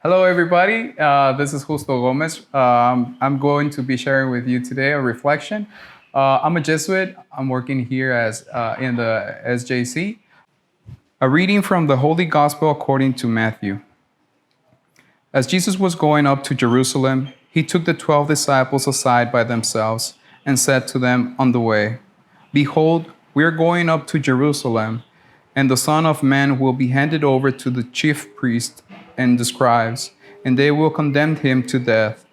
Hello, everybody. This is Justo Gomez. I'm going to be sharing with you today a reflection. I'm a Jesuit. I'm working here as in the SJC. A reading from the Holy Gospel according to Matthew. As Jesus was going up to Jerusalem, he took the 12 disciples aside by themselves and said to them on the way, "Behold, we are going up to Jerusalem, and the Son of Man will be handed over to the chief priests and the scribes, and they will condemn him to death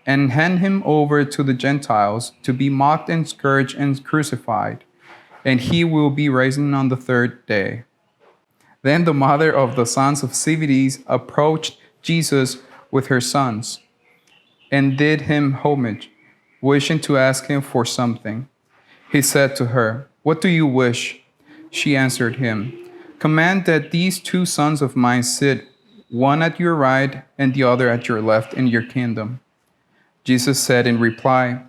and hand him over to the Gentiles to be mocked and scourged and crucified, and he will be raised on the third day." Then the mother of the sons of Zebedee approached Jesus with her sons and did him homage, wishing to ask him for something. He said to her, "What do you wish?" She answered him, "Command that these two sons of mine sit, one at your right and the other at your left in your kingdom." Jesus said in reply,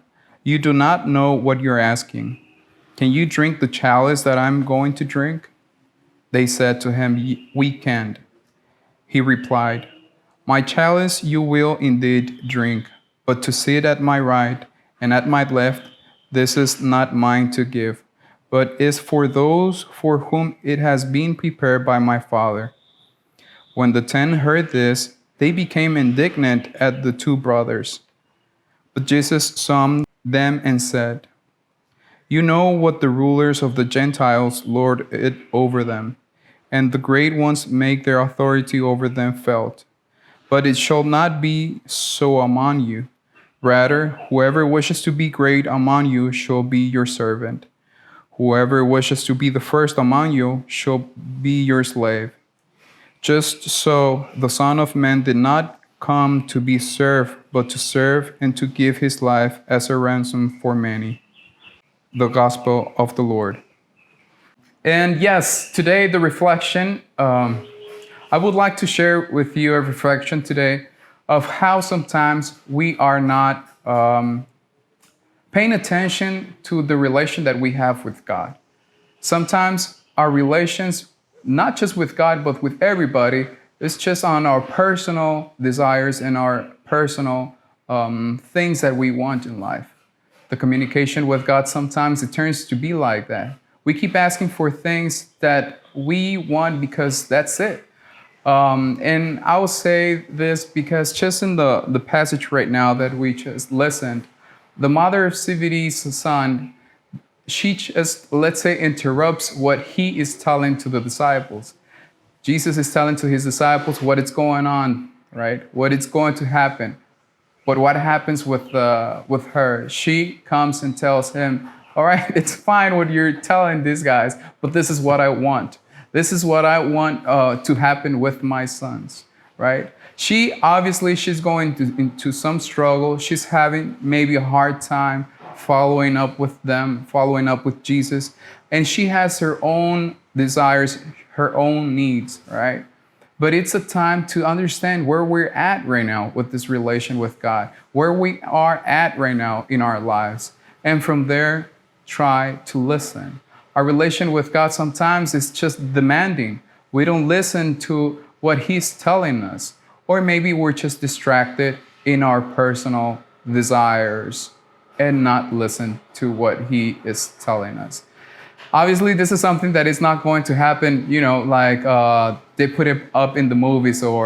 "You do not know what you're asking. Can you drink the chalice that I'm going to drink?" They said to him, "We can't." He replied, "My chalice you will indeed drink, but to sit at my right and at my left, this is not mine to give, but is for those for whom it has been prepared by my Father." When the 10 heard this, they became indignant at the two brothers. But Jesus summoned them and said, "You know what the rulers of the Gentiles lord it over them, and the great ones make their authority over them felt. But it shall not be so among you. Rather, whoever wishes to be great among you shall be your servant. Whoever wishes to be the first among you shall be your slave. Just so the Son of Man did not come to be served, but to serve and to give his life as a ransom for many." The Gospel of the Lord. And yes, today the reflection, I would like to share with you a reflection today of how sometimes we are not paying attention to the relation that we have with God. Sometimes our relations, not just with God, but with everybody, is just on our personal desires and our personal things that we want in life. The communication with God, sometimes it turns to be like that. We keep asking for things that we want because that's it. And I will say this because just in the passage right now that we just listened, the mother of Zebedee's son, she just, let's say, interrupts what he is telling to the disciples. Jesus is telling to his disciples what is going on, right? What is going to happen. But what happens with her? She comes and tells him, "All right, it's fine what you're telling these guys, but this is what I want. This is what I want to happen with my sons," right? She's going into some struggle. She's having maybe a hard time following up with them, following up with Jesus. And she has her own desires, her own needs, right? But it's a time to understand where we're at right now with this relation with God, where we are at right now in our lives. And from there, try to listen. Our relation with God sometimes is just demanding. We don't listen to what He's telling us. Or maybe we're just distracted in our personal desires and not listen to what He is telling us. Obviously, this is something that is not going to happen, like they put it up in the movies or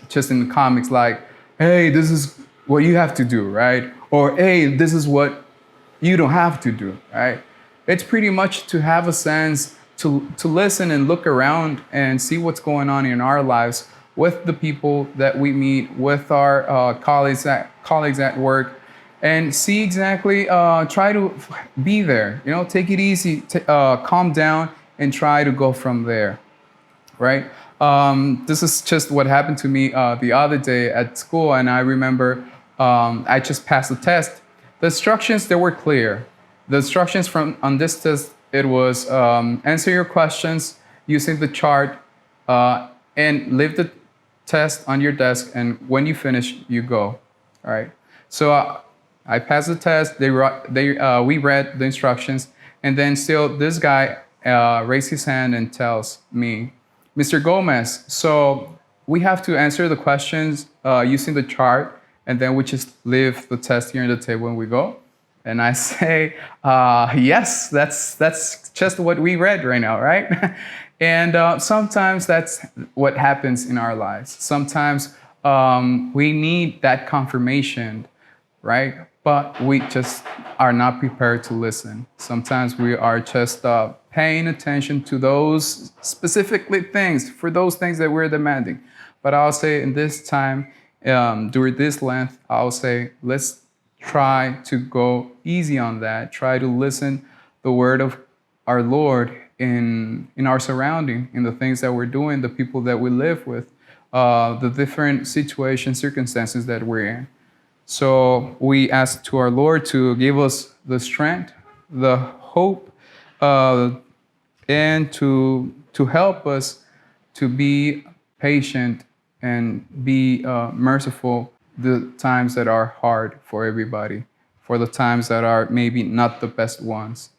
just in the comics, like, "Hey, this is what you have to do," right? Or, "Hey, this is what you don't have to do," right? It's pretty much to have a sense to listen and look around and see what's going on in our lives with the people that we meet, with our colleagues at work, and see exactly, try to be there, take it easy, calm down and try to go from there, right? This is just what happened to me the other day at school, and I remember I just passed the test. The instructions, they were clear. The instructions on this test, it was answer your questions using the chart and leave the test on your desk, and when you finish, you go, all right? So I passed the test, we read the instructions, and then still this guy raised his hand and tells me, "Mr. Gomez, so we have to answer the questions using the chart, and then we just leave the test here on the table and we go. And I say, yes, that's just what we read right now, right? And sometimes that's what happens in our lives. Sometimes we need that confirmation, right? But we just are not prepared to listen. Sometimes we are just paying attention to those specifically things, for those things that we're demanding. But I'll say in this time, during this Lent, I'll say, let's try to go easy on that. Try to listen the word of our Lord in our surrounding, in the things that we're doing, the people that we live with, the different situations, circumstances that we're in. So we ask to our Lord to give us the strength, the hope, and to help us to be patient and be merciful the times that are hard for everybody, for the times that are maybe not the best ones.